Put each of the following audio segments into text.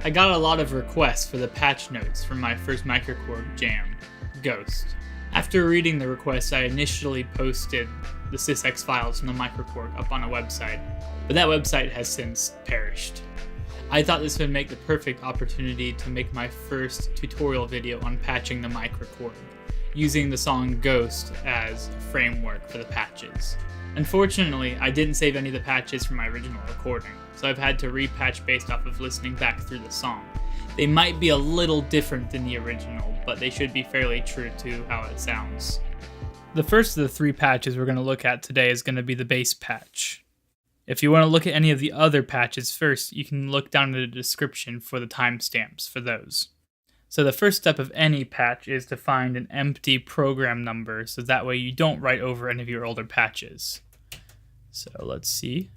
I got a lot of requests for the patch notes from my first Microkorg jam, Ghost. After reading the requests, I initially posted the sysx files from the Microkorg up on a website, but that website has since perished. I thought this would make the perfect opportunity to make my first tutorial video on patching the Microkorg, using the song Ghost as a framework for the patches. Unfortunately, I didn't save any of the patches from my original recording, so I've had to repatch based off of listening back through the song. They might be a little different than the original, but they should be fairly true to how it sounds. The first of the 3 patches we're going to look at today is going to be the bass patch. If you want to look at any of the other patches first, you can look down in the description for the timestamps for those. So the first step of any patch is to find an empty program number, so that way you don't write over any of your older patches. So let's see.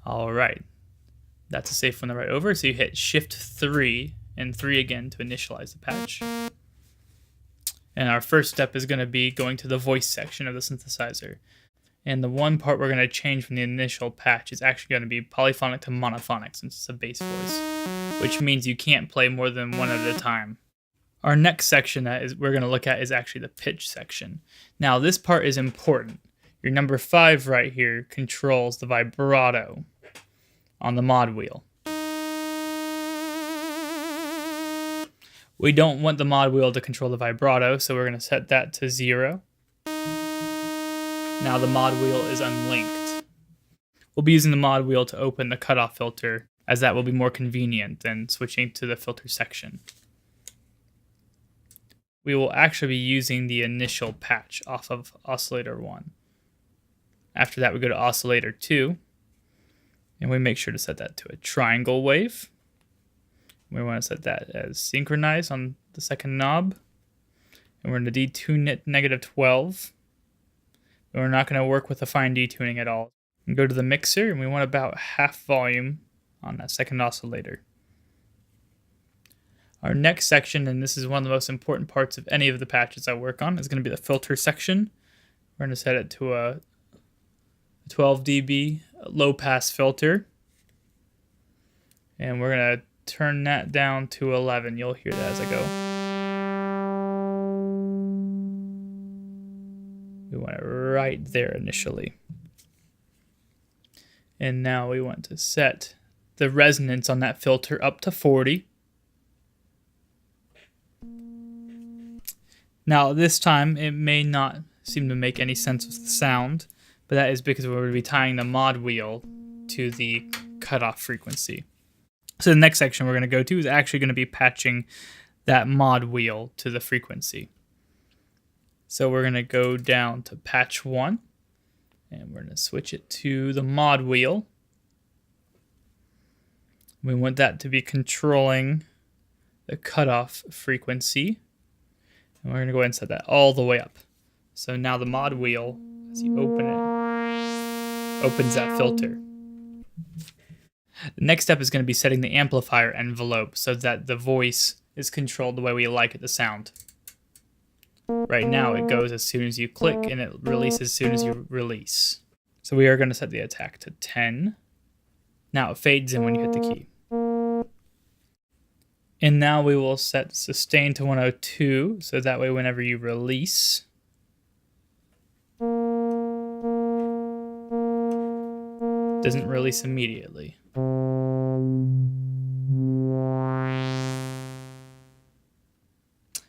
Alright, that's a safe one to write over, so you hit Shift 3 and 3 again to initialize the patch. And our first step is going to be going to the voice section of the synthesizer. And the one part we're going to change from the initial patch is actually going to be polyphonic to monophonic, since it's a bass voice, which means you can't play more than one at a time. Our next section we're going to look at is actually the pitch section. Now this part is important. Your number 5 right here controls the vibrato on the mod wheel. We don't want the mod wheel to control the vibrato, so we're going to set that to 0. Now the mod wheel is unlinked. We'll be using the mod wheel to open the cutoff filter, as that will be more convenient than switching to the filter section. We will actually be using the initial patch off of oscillator 1. After that, we go to oscillator 2, and we make sure to set that to a triangle wave. We want to set that as synchronized on the second knob, and we're going to detune it -12. And we're not going to work with the fine detuning at all. And go to the mixer, and we want about half volume on that second oscillator. Our next section, and this is one of the most important parts of any of the patches I work on, is going to be the filter section. We're going to set it to a 12 dB low pass filter, and we're going to turn that down to 11. You'll hear that as I go. We want it right there initially. And now we want to set the resonance on that filter up to 40. Now this time it may not seem to make any sense with the sound, but that is because we're going to be tying the mod wheel to the cutoff frequency. So the next section we're going to go to is actually going to be patching that mod wheel to the frequency. So we're going to go down to patch 1, and we're going to switch it to the mod wheel. We want that to be controlling the cutoff frequency, and we're going to go ahead and set that all the way up. So now the mod wheel, as you open it, opens that filter. The next step is going to be setting the amplifier envelope so that the voice is controlled the way we like it to sound. Right now it goes as soon as you click, and it releases as soon as you release. So we are going to set the attack to 10. Now it fades in when you hit the key. And now we will set sustain to 102, so that way whenever you release, it doesn't release immediately.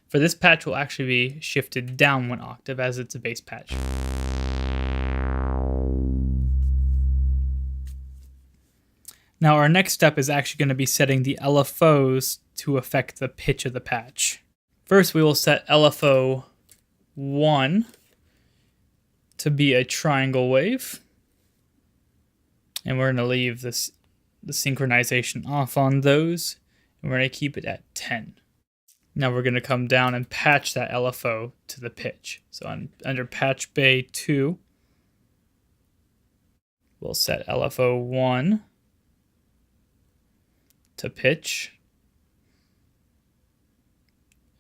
For this patch will actually be shifted down 1 octave as it's a bass patch. Now our next step is actually going to be setting the LFOs to affect the pitch of the patch. First we will set LFO 1 to be a triangle wave. And we're going to leave the synchronization off on those, and we're going to keep it at 10. Now we're going to come down and patch that LFO to the pitch. So under patch bay 2, we'll set LFO 1 to pitch,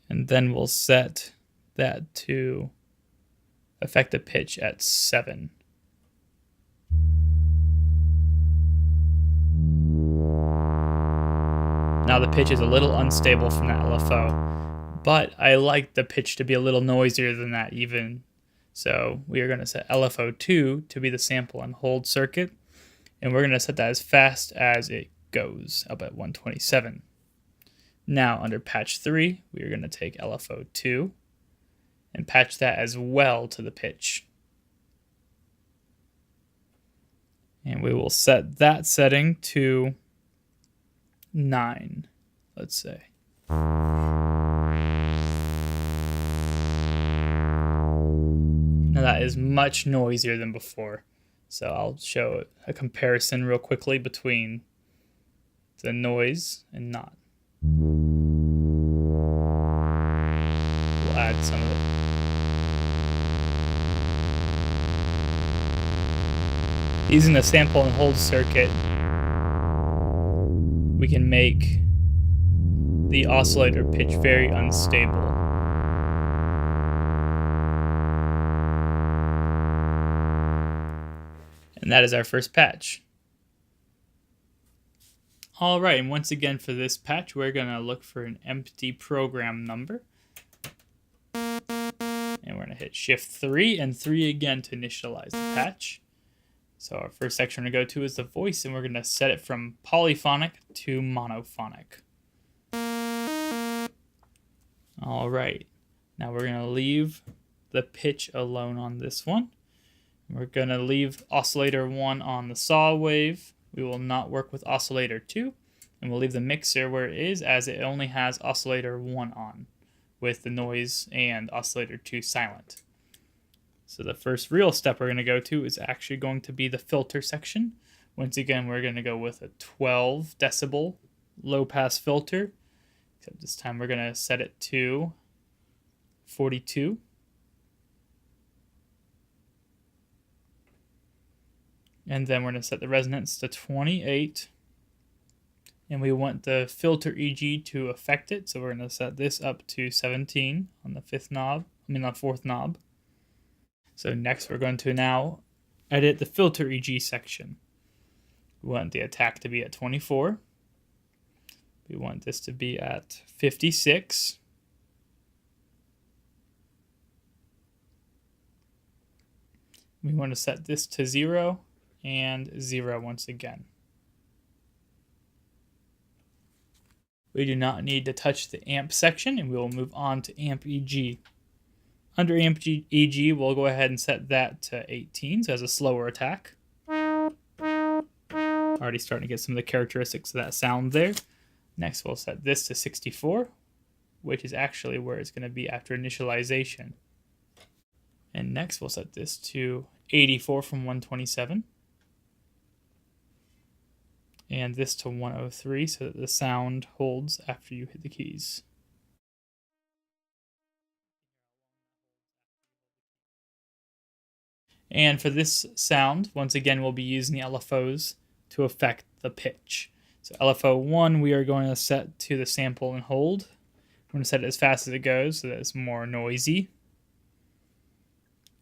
and then we'll set that to effective pitch at 7. Now now the pitch is a little unstable from that LFO. But I like the pitch to be a little noisier than that even. So we are going to set LFO2 to be the sample and hold circuit. And we're going to set that as fast as it goes, up at 127. Now under patch 3, we are going to take LFO2 and patch that as well to the pitch. And we will set that setting to 9, let's say. Now that is much noisier than before. So I'll show a comparison real quickly between the noise and not. We'll add some of it. Using the sample and hold circuit, we can make the oscillator pitch very unstable. And that is our first patch. Alright, and once again for this patch, we're going to look for an empty program number. And we're going to hit Shift 3 and 3 again to initialize the patch. So our first section we're going to go to is the voice, and we're going to set it from polyphonic to monophonic. Alright, now we're going to leave the pitch alone on this one. We're going to leave oscillator 1 on the saw wave. We will not work with oscillator 2. And we'll leave the mixer where it is, as it only has oscillator 1 on, with the noise and oscillator 2 silent. So the first real step we're going to go to is actually going to be the filter section. Once again, we're going to go with a 12 decibel low pass filter. Except this time we're going to set it to 42. And then we're going to set the resonance to 28. And we want the filter EG to affect it. So we're going to set this up to 17 on the fourth knob. So next we're going to now edit the filter EG section. We want the attack to be at 24. We want this to be at 56. We want to set this to 0. And 0 once again. We do not need to touch the amp section, and we will move on to amp EG. Under amp EG, we'll go ahead and set that to 18, so it has a slower attack. Already starting to get some of the characteristics of that sound there. Next, we'll set this to 64, which is actually where it's going to be after initialization. And next, we'll set this to 84 from 127. And this to 103 so that the sound holds after you hit the keys. And for this sound, once again, we'll be using the LFOs to affect the pitch. So LFO 1 we are going to set to the sample and hold. We're going to set it as fast as it goes so that it's more noisy.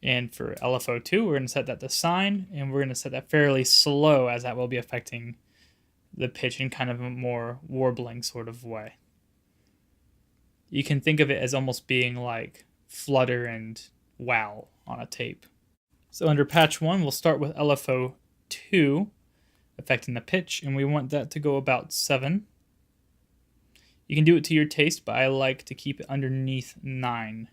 And for LFO 2, we're going to set that to sine, and we're going to set that fairly slow, as that will be affecting the pitch in kind of a more warbling sort of way. You can think of it as almost being like flutter and wow on a tape. So under patch 1, we'll start with LFO 2, affecting the pitch, and we want that to go about 7. You can do it to your taste, but I like to keep it underneath 9.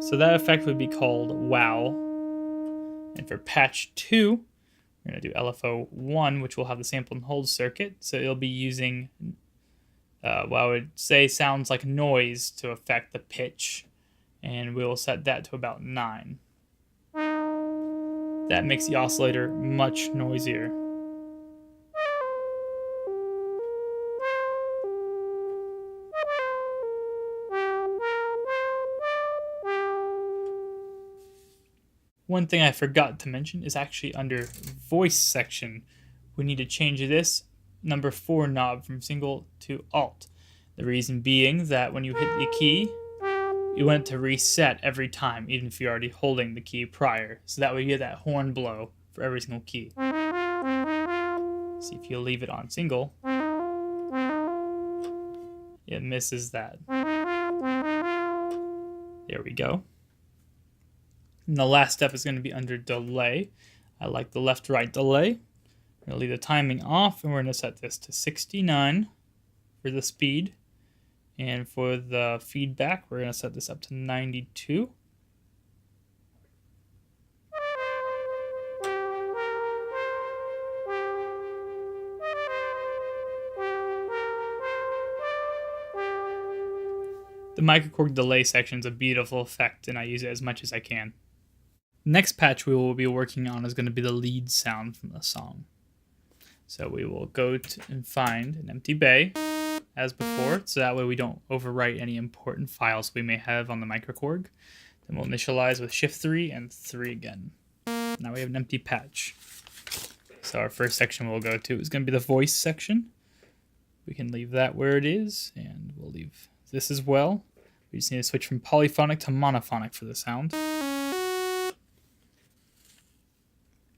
So that effect would be called wow. And for patch 2, we're going to do LFO 1, which will have the sample and hold circuit. So it'll be using what I would say sounds like noise to affect the pitch. And we'll set that to about 9. That makes the oscillator much noisier. One thing I forgot to mention is actually under voice section, we need to change this number 4 knob from single to alt. The reason being that when you hit the key, you want it to reset every time, even if you're already holding the key prior. So that way you get that horn blow for every single key. See, if you leave it on single, it misses that. There we go. And the last step is going to be under delay. I like the left-right delay. I'm going to leave the timing off, and we're going to set this to 69 for the speed. And for the feedback, we're going to set this up to 92. The Microkorg delay section is a beautiful effect, and I use it as much as I can. Next patch we will be working on is going to be the lead sound from the song. So we will go and find an empty bay, as before, so that way we don't overwrite any important files we may have on the Microkorg. Then we'll initialize with Shift 3 and 3 again. Now we have an empty patch. So our first section we'll go to is going to be the voice section. We can leave that where it is, and we'll leave this as well. We just need to switch from polyphonic to monophonic for the sound.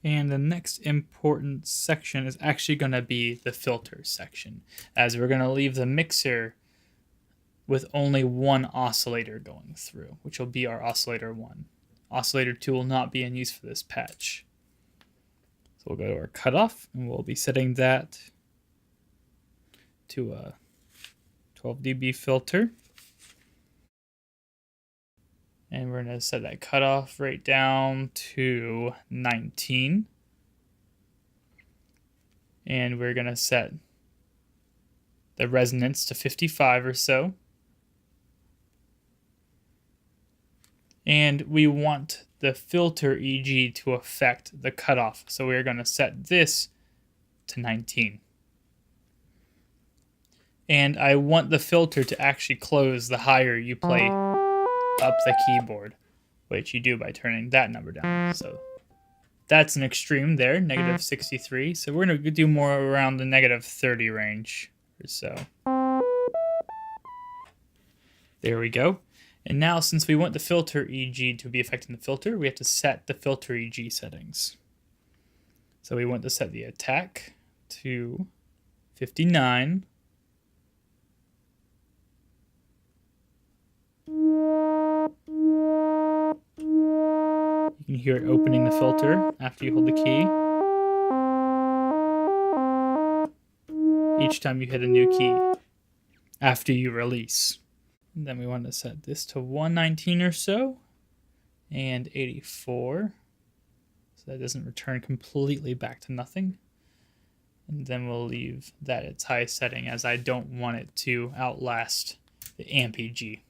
And the next important section is actually going to be the filter section, as we're going to leave the mixer with only one oscillator going through, which will be our oscillator 1. Oscillator 2 will not be in use for this patch. So we'll go to our cutoff, and we'll be setting that to a 12 dB filter. And we're going to set that cutoff right down to 19. And we're going to set the resonance to 55 or so. And we want the filter EG to affect the cutoff. So we're going to set this to 19. And I want the filter to actually close the higher you play up the keyboard, which you do by turning that number down. So that's an extreme there, negative 63. So we're going to do more around the negative 30 range or so. There we go. And now, since we want the filter EG to be affecting the filter, we have to set the filter EG settings. So we want to set the attack to 59. You can hear it opening the filter after you hold the key. Each time you hit a new key after you release. And then we want to set this to 119 or so, and 84, so that doesn't return completely back to nothing. And then we'll leave that at its highest setting, as I don't want it to outlast the amp EG.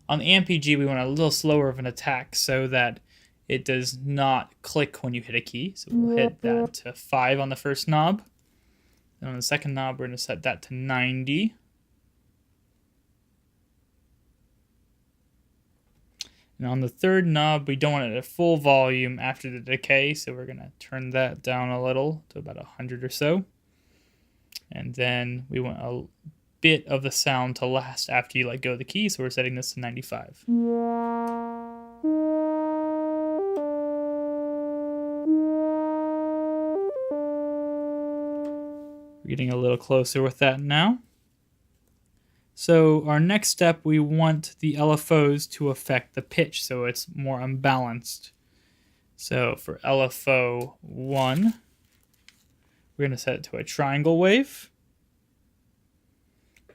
On the amp EG, we want a little slower of an attack so that it does not click when you hit a key. So we'll hit that to 5 on the first knob. And on the second knob, we're going to set that to 90. And on the third knob, we don't want it at full volume after the decay, so we're going to turn that down a little to about 100 or so. And then we want a bit of the sound to last after you let go of the key, so we're setting this to 95. We're getting a little closer with that now. So our next step, we want the LFOs to affect the pitch so it's more unbalanced. So for LFO 1, we're going to set it to a triangle wave.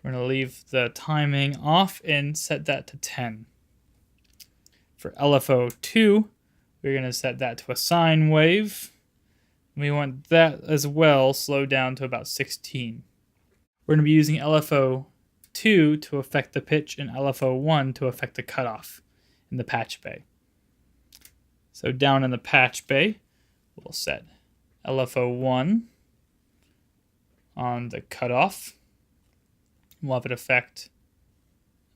We're going to leave the timing off and set that to 10. For LFO 2, we're going to set that to a sine wave. We want that as well slowed down to about 16. We're going to be using LFO 2 to affect the pitch and LFO 1 to affect the cutoff in the patch bay. So down in the patch bay, we'll set LFO 1 on the cutoff. We'll have it affect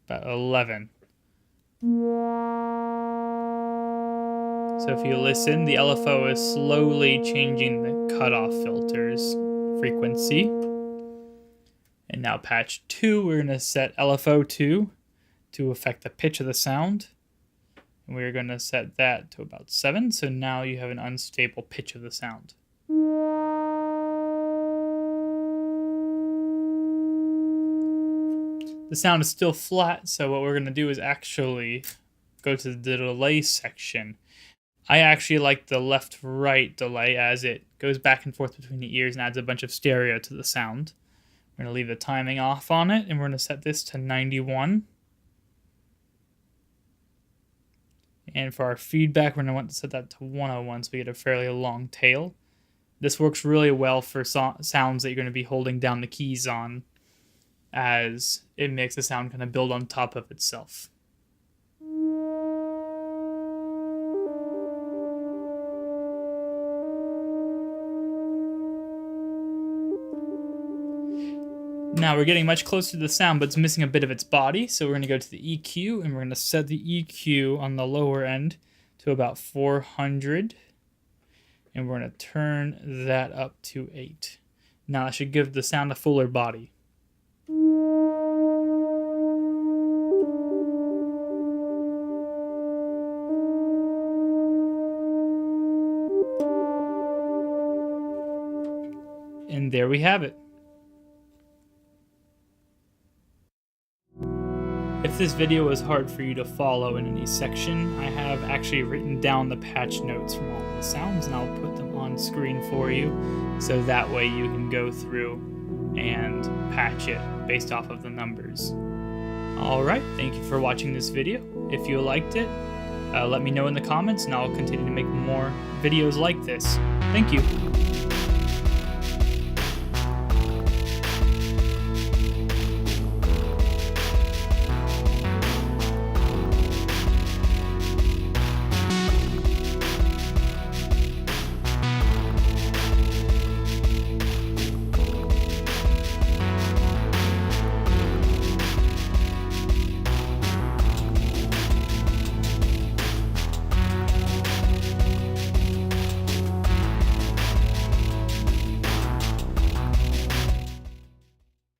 about 11. So if you listen, the LFO is slowly changing the cutoff filter's frequency. And now patch 2, we're going to set LFO 2 to affect the pitch of the sound. And we're going to set that to about 7, so now you have an unstable pitch of the sound. the sound is still flat, so what we're going to do is actually go to the delay section. I actually like the left-right delay as it goes back and forth between the ears and adds a bunch of stereo to the sound. We're going to leave the timing off on it, and we're going to set this to 91. And for our feedback, we're going to want to set that to 101 so we get a fairly long tail. This works really well for sounds that you're going to be holding down the keys on, as it makes the sound kind of build on top of itself. Now we're getting much closer to the sound, but it's missing a bit of its body, so we're going to go to the EQ, and we're going to set the EQ on the lower end to about 400, and we're going to turn that up to 8. Now that should give the sound a fuller body. And there we have it. If this video was hard for you to follow in any section, I have actually written down the patch notes from all the sounds, and I'll put them on screen for you, so that way you can go through and patch it based off of the numbers. Alright, thank you for watching this video. If you liked it, let me know in the comments, and I'll continue to make more videos like this. Thank you.